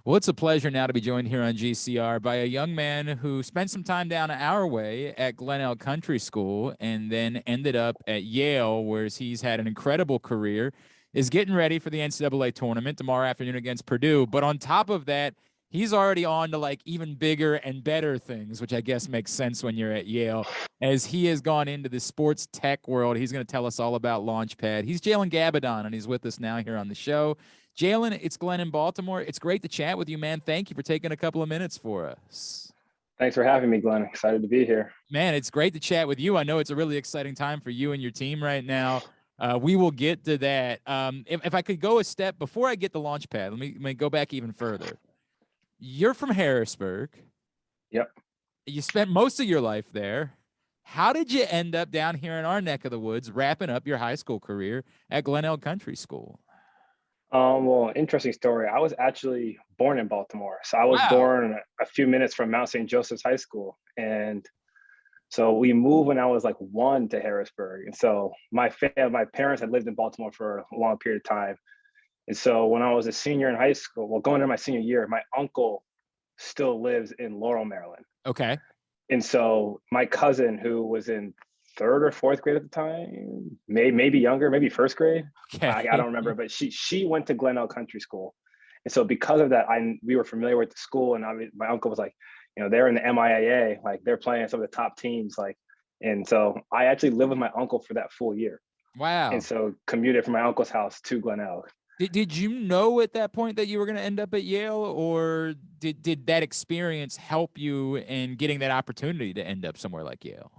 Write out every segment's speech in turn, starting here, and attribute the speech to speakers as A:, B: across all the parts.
A: Well, it's a pleasure now to be joined here on GCR by a young man who spent some time down our way at Glenelg Country School and then ended up at Yale, where he's had an incredible career, is getting ready for the NCAA tournament tomorrow afternoon against Purdue. But on top of that, he's already on to like even bigger and better things, which I guess makes sense when you're at Yale. As he has gone into the sports tech world, he's going to tell us all about Launchpad. He's Jalen Gabbidon, and he's with us now here on the show. Jalen, it's Glenn in Baltimore. It's great to chat with you, man. Thank you for taking a couple of minutes for us.
B: Thanks for having me, Glenn. Excited to be here.
A: Man, it's great to chat with you. I know it's a really exciting time for you and your team right now. We will get to that. If I could go a step before I get the Launchpad, let me go back even further. You're from Harrisburg.
B: Yep.
A: You spent most of your life there. How did you end up down here in our neck of the woods, wrapping up your high school career at Glenelg Country School?
B: Well, interesting story. I was actually born in Baltimore. So I was
A: Wow.
B: born a few minutes from Mount St. Joseph's High School. And so we moved when I was like 1 to Harrisburg. And so my parents had lived in Baltimore for a long period of time. And so when I was a senior in high school, well, going into my senior year, my uncle still lives in Laurel, Maryland.
A: Okay.
B: And so my cousin, who was in 3rd or 4th grade at the time, maybe younger, maybe 1st grade.
A: Okay.
B: I don't remember, but she went to Glenelg Country School. And so because of that, we were familiar with the school. And my uncle was like, they're in the MIAA, like they're playing some of the top teams. And so I actually lived with my uncle for that full year.
A: Wow.
B: And so commuted from my uncle's house to Glenelg.
A: Did you know at that point that you were going to end up at Yale, or did that experience help you in getting that opportunity to end up somewhere like Yale?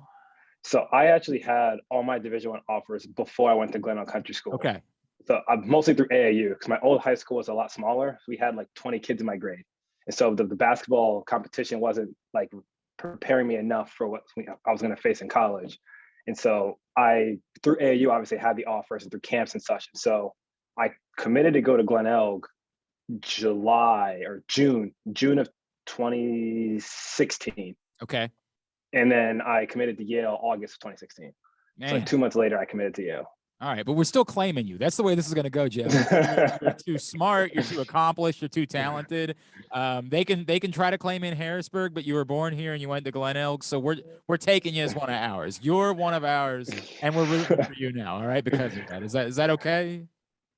B: So I actually had all my Division I offers before I went to Glenelg Country School.
A: Okay.
B: So I'm mostly through AAU because my old high school was a lot smaller. We had like 20 kids in my grade. And so the basketball competition wasn't like preparing me enough for what I was going to face in college. And so through AAU, obviously had the offers and through camps and such. And so I committed to go to Glenelg June of 2016.
A: Okay.
B: And then I committed to Yale August of 2016. Man. So like 2 months later, I committed to Yale.
A: All right, but we're still claiming you. That's the way this is going to go, Jeff. You're too smart. You're too accomplished. You're too talented. They can try to claim in Harrisburg, but you were born here and you went to Glenelg, so we're taking you as one of ours. You're one of ours, and we're rooting for you now. All right, because of that. Is that okay?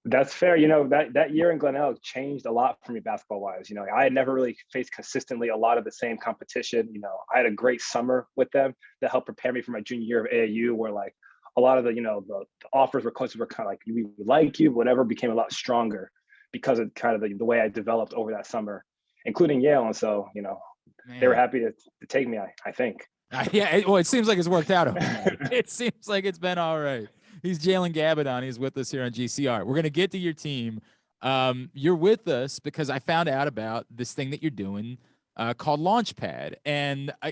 B: That's fair. That year in Glenelg changed a lot for me basketball wise. I had never really faced consistently a lot of the same competition. I had a great summer with them that helped prepare me for my junior year of AAU, where like a lot of the offers were coaches were kind of like, we like you, whatever, became a lot stronger because of kind of the way I developed over that summer, including Yale. And so, they were happy to take me, I think.
A: Yeah. It seems like it's worked out. Okay. It seems like it's been all right. He's Jalen Gabbidon. He's with us here on GCR. We're going to get to your team. You're with us because I found out about this thing that you're doing called Launchpad. And I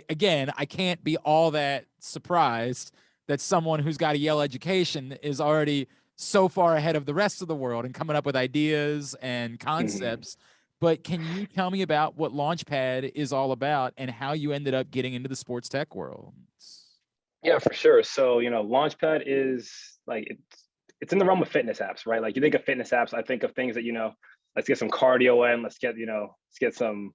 A: can't be all that surprised that someone who's got a Yale education is already so far ahead of the rest of the world and coming up with ideas and concepts. But can you tell me about what Launchpad is all about and how you ended up getting into the sports tech world?
B: Yeah, for sure. So, Launchpad is like, it's in the realm of fitness apps, right? Like you think of fitness apps, I think of things that, let's get some cardio in, let's get some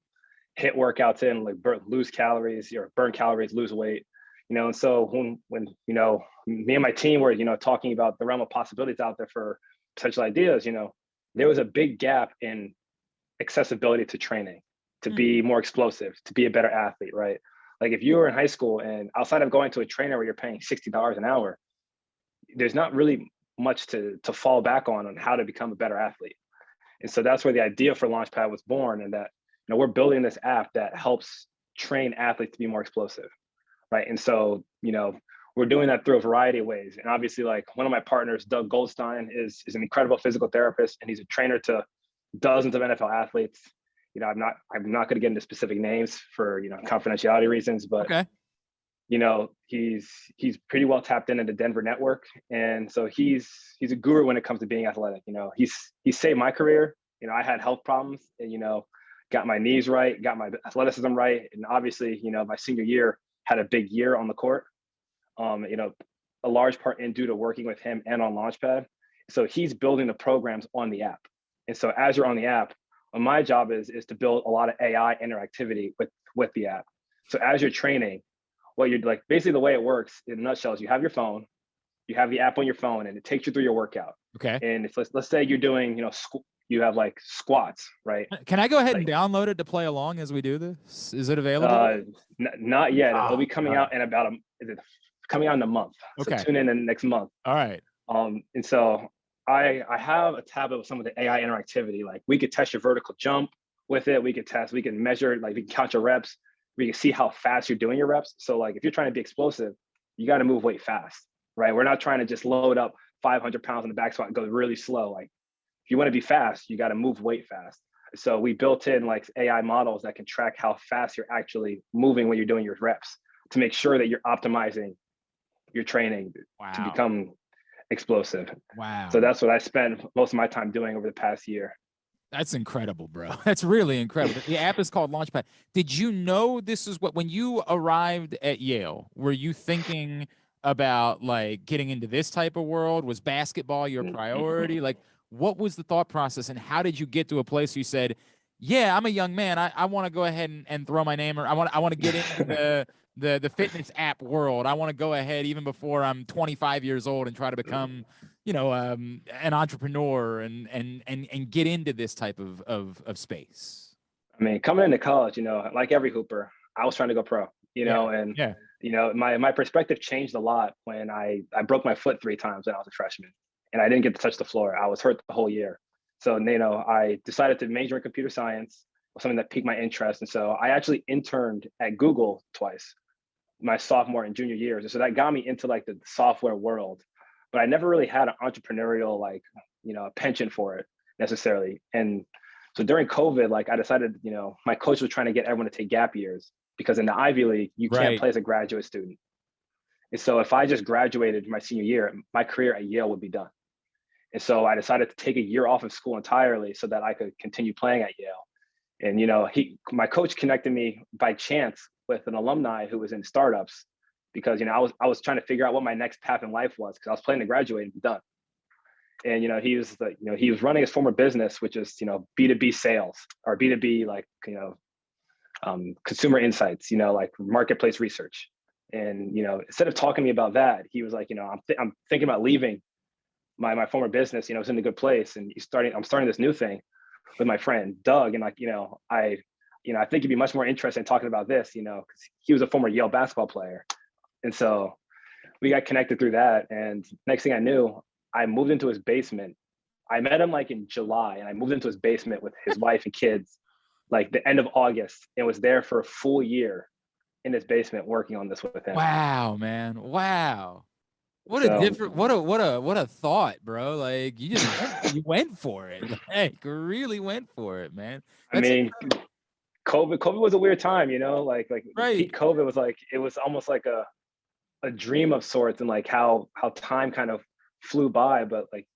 B: HIIT workouts in, like lose calories, burn calories, lose weight. And so when me and my team were, talking about the realm of possibilities out there for potential ideas, there was a big gap in accessibility to training, to be more explosive, to be a better athlete, right? Like if you were in high school and outside of going to a trainer where you're paying $60 an hour, there's not really much to fall back on how to become a better athlete. And so that's where the idea for Launchpad was born, and that, we're building this app that helps train athletes to be more explosive. Right. And so, we're doing that through a variety of ways. And obviously, like one of my partners, Doug Goldstein, is an incredible physical therapist, and he's a trainer to dozens of NFL athletes. I'm not going to get into specific names for, confidentiality reasons, but,
A: okay.
B: He's pretty well tapped into the Denver network. And so he's a guru when it comes to being athletic. He saved my career. I had health problems and, got my knees right, got my athleticism right. And obviously, my senior year had a big year on the court, a large part due to working with him and on Launchpad. So he's building the programs on the app. And so as you're on the app, my job is to build a lot of AI interactivity with the app. So as you're training, what you're like, basically the way it works in a nutshell is you have your phone, you have the app on your phone, and it takes you through your workout.
A: Okay.
B: And if let's say you're doing, you have like squats, right?
A: Can I go ahead and
B: Like
A: download it to play along as we do this? Is it available?
B: not yet. It'll
A: Ah,
B: be coming
A: all
B: out
A: right.
B: in about coming out in a month. So
A: Okay.
B: tune in next month.
A: All right.
B: And so I have a tablet with some of the AI interactivity. Like we could test your vertical jump with it. We can measure, like we can count your reps. We can see how fast you're doing your reps. So like if you're trying to be explosive, you got to move weight fast, right? We're not trying to just load up 500 pounds in the back squat and go really slow. Like if you want to be fast, you got to move weight fast. So we built in like AI models that can track how fast you're actually moving when you're doing your reps to make sure that you're optimizing your training to
A: Wow.
B: become explosive. So
A: Wow.
B: that's what I spent most of my time doing over the past year.
A: That's incredible, bro. That's really incredible. The app is called Launchpad. Did you know this is what, when you arrived at Yale, were you thinking about like getting into this type of world? Was basketball your priority? Like, what was the thought process and how did you get to a place where you said, yeah, I'm a young man. I want to go ahead and throw my name, or I want to get into the fitness app world. I want to go ahead even before I'm 25 years old and try to become an entrepreneur and get into this type of space.
B: I mean, coming into college, like every hooper, I was trying to go pro,
A: Yeah,
B: and
A: yeah.
B: my perspective changed a lot when I broke my foot 3 times when I was a freshman and I didn't get to touch the floor. I was hurt the whole year. So, I decided to major in computer science, something that piqued my interest. And so I actually interned at Google twice, my sophomore and junior years. And so that got me into like the software world, but I never really had an entrepreneurial, like, penchant for it necessarily. And so during COVID, like I decided, my coach was trying to get everyone to take gap years because in the Ivy League, you can't
A: Right.
B: play as a graduate student. And so if I just graduated my senior year, my career at Yale would be done. And so I decided to take a year off of school entirely so that I could continue playing at Yale. And my coach connected me by chance with an alumni who was in startups because I was trying to figure out what my next path in life was because I was planning to graduate and be done. And he was running his former business, which is B2B sales or B2B, like consumer insights, like marketplace research. And instead of talking to me about that, he was like, I'm thinking about leaving my former business. It's in a good place, and I'm starting this new thing with my friend Doug, and I think he'd be much more interested in talking about this, because he was a former Yale basketball player, and so we got connected through that. And next thing I knew, I moved into his basement. I met him like in July, and I moved into his basement with his wife and kids, like the end of August, and was there for a full year in his basement working on this with him.
A: Wow, man. Wow. What a
B: So,
A: different what a thought, bro. Like you went for it. Like really went for it, man.
B: I
A: That's
B: mean, COVID was a weird time, like
A: right.
B: peak COVID was like, it was almost like a dream of sorts, and like how time kind of flew by. But like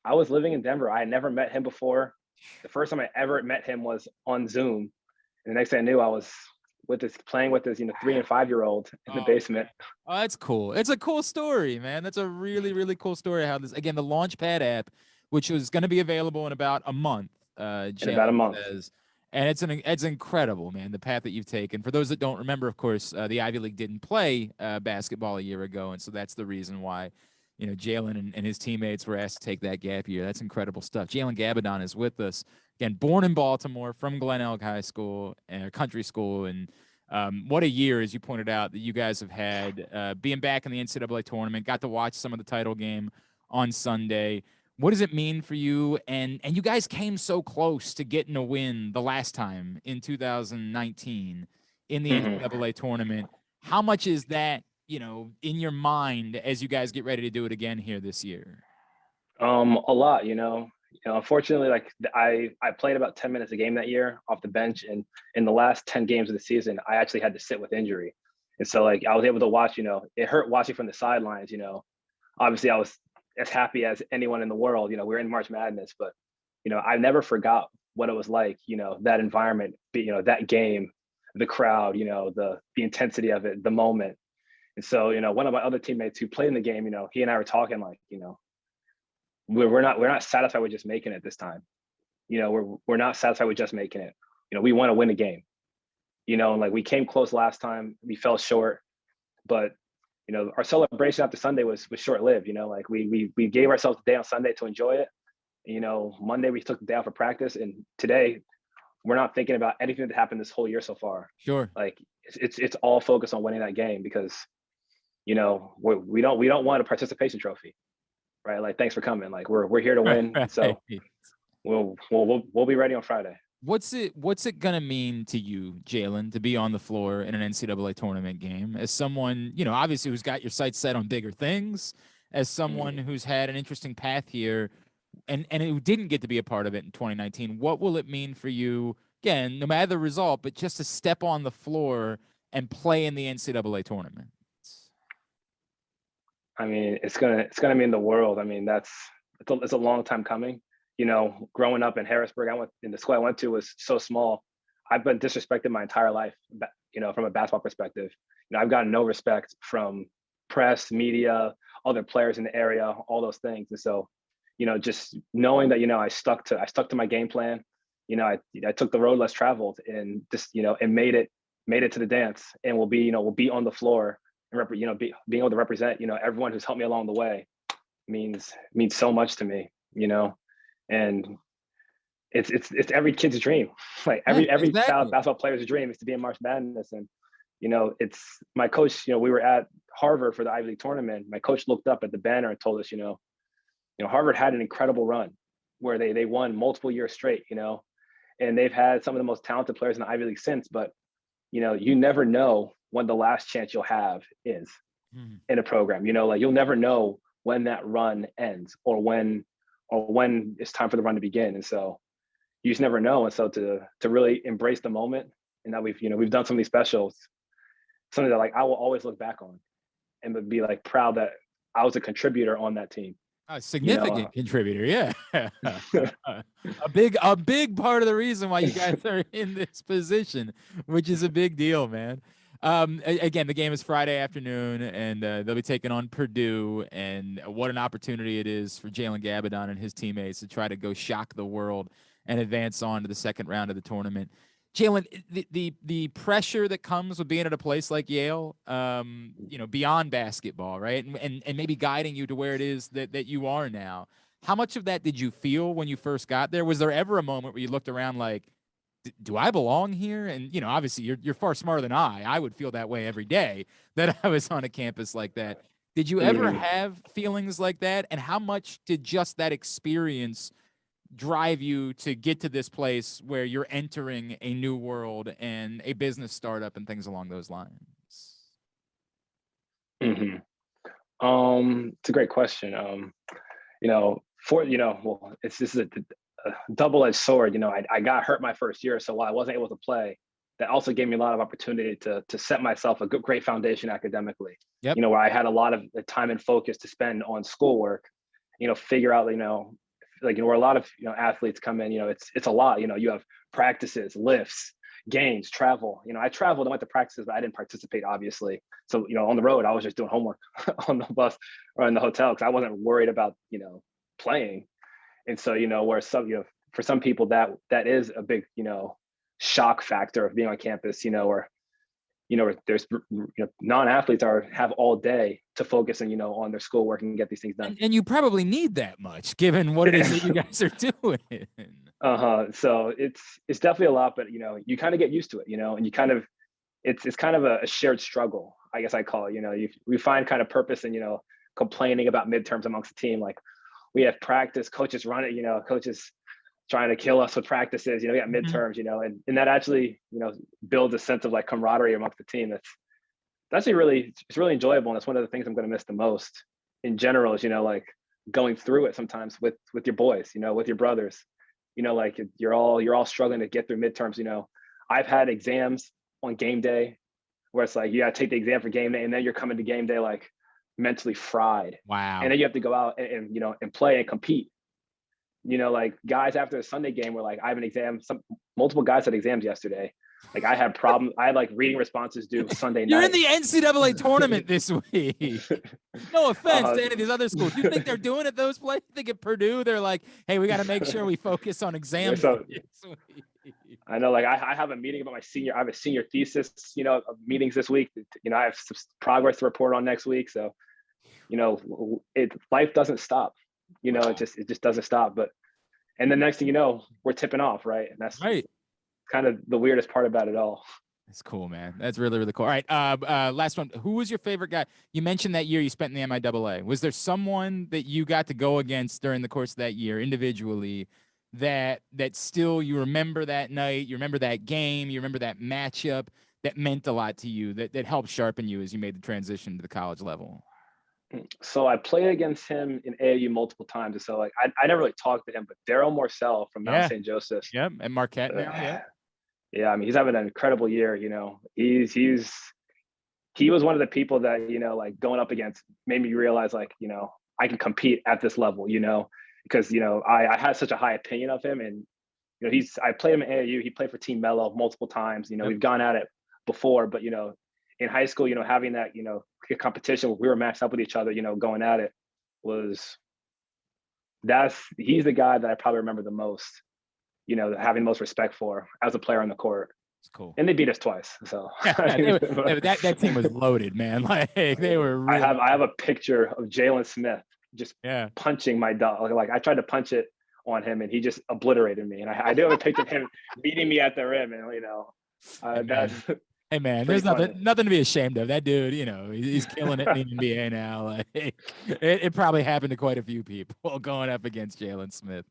B: I was living in Denver. I had never met him before. The first time I ever met him was on Zoom. And the next thing I knew, I was playing with this 3 and 5-year-old in the
A: Oh,
B: basement.
A: oh, that's cool. It's a cool story, man. That's a really, really cool story. How this again, the Launchpad app, which was going to be available in about a month,
B: In about a
A: Jalen
B: month.
A: says, and it's incredible, man. The path that you've taken. For those that don't remember, of course, the Ivy League didn't play basketball a year ago, and so that's the reason why, Jalen and his teammates were asked to take that gap year. That's incredible stuff. Jalen Gabbidon is with us again, born in Baltimore, from Glenelg High School, country school, and what a year, as you pointed out, that you guys have had, being back in the NCAA tournament. Got to watch some of the title game on Sunday. What does it mean for you? And you guys came so close to getting a win the last time in 2019 in the
B: Mhm.
A: NCAA tournament. How much is that, in your mind as you guys get ready to do it again here this year?
B: A lot, unfortunately, like I played about 10 minutes a game that year off the bench, and in the last 10 games of the season, I actually had to sit with injury. And so like I was able to watch, it hurt watching from the sidelines. Obviously I was as happy as anyone in the world. We're in March Madness, but I never forgot what it was like, that environment, that game, the crowd, the intensity of it, the moment. And so, one of my other teammates who played in the game, he and I were talking like, we're not satisfied with just making it this time. we're not satisfied with just making it. We want to win a game. And like we came close last time, we fell short, but our celebration after Sunday was short lived. Like we gave ourselves the day on Sunday to enjoy it. Monday we took the day off for practice, and today we're not thinking about anything that happened this whole year so far.
A: Sure.
B: Like it's all focused on winning that game because we don't want a participation trophy, right? Like thanks for coming. Like we're here to win.
A: Right.
B: So we'll be ready on Friday.
A: What's it gonna mean to you, Jalen, to be on the floor in an NCAA tournament game as someone, obviously who's got your sights set on bigger things, as someone who's had an interesting path here and who didn't get to be a part of it in 2019? What will it mean for you, again, no matter the result, but just to step on the floor and play in the NCAA tournament?
B: I mean, it's gonna mean the world. I mean, it's a long time coming. Growing up in Harrisburg, the school I went to was so small. I've been disrespected my entire life, from a basketball perspective. I've gotten no respect from press, media, other players in the area, all those things. And so, just knowing that, I stuck to my game plan. I took the road less traveled and just, and made it to the dance, and we'll be on the floor and being able to represent, everyone who's helped me along the way means so much to me, and it's every kid's dream. Like every
A: Exactly.
B: basketball player's dream is to be in March Madness. And it's my coach. We were at Harvard for the Ivy League tournament. My coach looked up at the banner and told us, Harvard had an incredible run where they won multiple years straight. And they've had some of the most talented players in the Ivy League since. But you never know when the last chance you'll have is in a program. Like you'll never know when that run ends or when it's time for the run to begin. And so you just never know. And so to really embrace the moment, and that we've done some of these specials, something that like I will always look back on and be like proud that I was a contributor on that team.
A: A significant contributor, yeah. a big part of the reason why you guys are in this position, which is a big deal, man. Again, the game is Friday afternoon, and they'll be taking on Purdue. And what an opportunity it is for Jalen Gabbidon and his teammates to try to go shock the world and advance on to the second round of the tournament. Jalen, the pressure that comes with being at a place like Yale, beyond basketball, right, and maybe guiding you to where it is that you are now. How much of that did you feel when you first got there? Was there ever a moment where you looked around like, do I belong here? And obviously you're far smarter than I would feel that way every day that I was on a campus like that. Did you ever have feelings like that? And how much did just that experience drive you to get to this place where you're entering a new world and a business startup and things along those lines?
B: It's a great question. This is a double-edged sword. I got hurt my first year, so while I wasn't able to play, that also gave me a lot of opportunity to set myself a great foundation academically.
A: Yep.
B: Where I had a lot of time and focus to spend on schoolwork. Figure out where a lot of athletes come in. It's a lot. You have practices, lifts, games, travel. I traveled and went to practices, but I didn't participate, obviously. So on the road, I was just doing homework on the bus or in the hotel because I wasn't worried about playing. And so where for some people that is a big shock factor of being on campus. Or there's non-athletes have all day to focus and on their schoolwork and get these things done.
A: And you probably need that much given what it is that you guys are doing.
B: So it's definitely a lot, but you kind of get used to it, and you kind of it's kind of a shared struggle, I guess I call it. We find kind of purpose in complaining about midterms amongst the team. Like we have practice, coaches run it, coaches trying to kill us with practices, we got midterms, and that actually, builds a sense of like camaraderie amongst the team. That's actually it's really enjoyable. And that's one of the things I'm going to miss the most in general is, like going through it sometimes with your boys, with your brothers, like you're all struggling to get through midterms. I've had exams on game day where it's like, you got to take the exam for game day. And then you're coming to game day, like mentally fried.
A: Wow.
B: And then you have to go out and play and compete. you know, like guys after the Sunday game were like, I have an exam. Multiple guys had exams yesterday. Like I had problems. I had like reading responses due Sunday
A: You're
B: night.
A: in the NCAA tournament this week. No offense to any of these other schools. You think they're doing it those places? I think at Purdue, they're like, hey, we got to make sure we focus on exams.
B: So, I know, like I have a meeting about I have a senior thesis, you know, meetings this week. You know, I have some progress to report on next week. So, you know, life doesn't stop. You know, it just doesn't stop. But and the next thing you know, we're tipping off, right? And that's
A: right.
B: Kind of the weirdest part about it all.
A: That's cool, man. That's really, really cool. All right. Last one. Who was your favorite guy? You mentioned that year you spent in the MIAA. Was there someone that you got to go against during the course of that year individually that still you remember that night, you remember that game, you remember that matchup that meant a lot to you, that helped sharpen you as you made the transition to the college level?
B: So I played against him in AAU multiple times. And so like I never really talked to him, but Daryl Morcell from Mount St. Joseph.
A: Yep. And Marquette now. Yeah.
B: Yeah, I mean, he's having an incredible year. You know, he was one of the people that, you know, like going up against made me realize, like, you know, I can compete at this level, you know, because, you know, I had such a high opinion of him. And, you know, I played him in AAU. He played for Team Mello multiple times. You know, we've gone at it before, but, you know, in high school, you know, having that, you know, competition where we were matched up with each other, you know, going at it he's the guy that I probably remember the most, you know, having the most respect for as a player on the court.
A: It's cool.
B: And they beat us twice. So
A: that team was loaded, man. Like they were really
B: I have a picture of Jalen Smith just punching my dog. Like I tried to punch it on him and he just obliterated me. And I do have a picture of him beating me at the rim. And, you know,
A: hey man, there's nothing to be ashamed of. That dude, you know, he's killing it in the NBA now. Like it probably happened to quite a few people going up against Jalen Smith.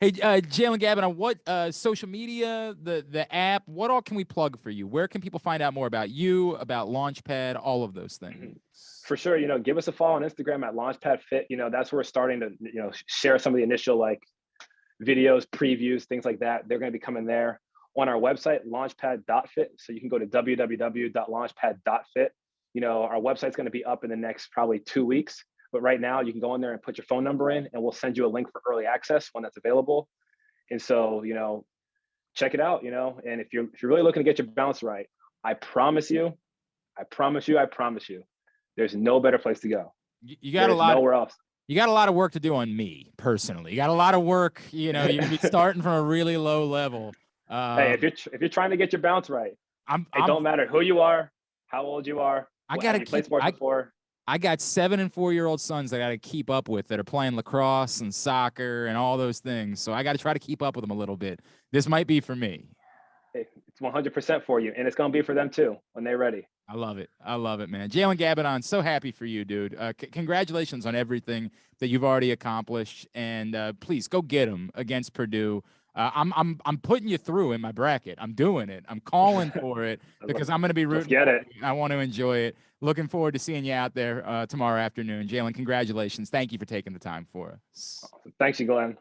A: Hey, Jalen Gabbidon, what social media, the app, what all can we plug for you? Where can people find out more about you, about Launchpad, all of those things?
B: For sure, you know, give us a follow on Instagram at Launchpad Fit. You know, that's where we're starting to, you know, share some of the initial like videos, previews, things like that. They're going to be coming there on our website, launchpad.fit. So you can go to www.launchpad.fit. You know, our website's going to be up in the next probably 2 weeks. But right now you can go in there and put your phone number in and we'll send you a link for early access when that's available. And so, you know, check it out, you know, and if you're really looking to get your balance right, I promise you, there's no better place to go.
A: You got nowhere else. You got a lot of work to do on me personally. You got a lot of work, you know, you're starting from a really low level.
B: Hey, if you're trying to get your balance right, it don't matter who you are, how old you are.
A: I got to
B: play sports before.
A: I got 7- and 4-year-old sons that I got to keep up with that are playing lacrosse and soccer and all those things. So I got to try to keep up with them a little bit. This might be for me.
B: It's 100% for you. And it's going to be for them too, when they're ready.
A: I love it. I love it, man. Jalen Gabbidon, so happy for you, dude. Congratulations on everything that you've already accomplished. And please go get them against Purdue. I'm putting you through in my bracket. I'm doing it. I'm calling for it because I'm going to be rooting.
B: Let's get it.
A: I want to enjoy it. Looking forward to seeing you out there tomorrow afternoon. Jalen, congratulations. Thank you for taking the time for us.
B: Thanks you, Glenn.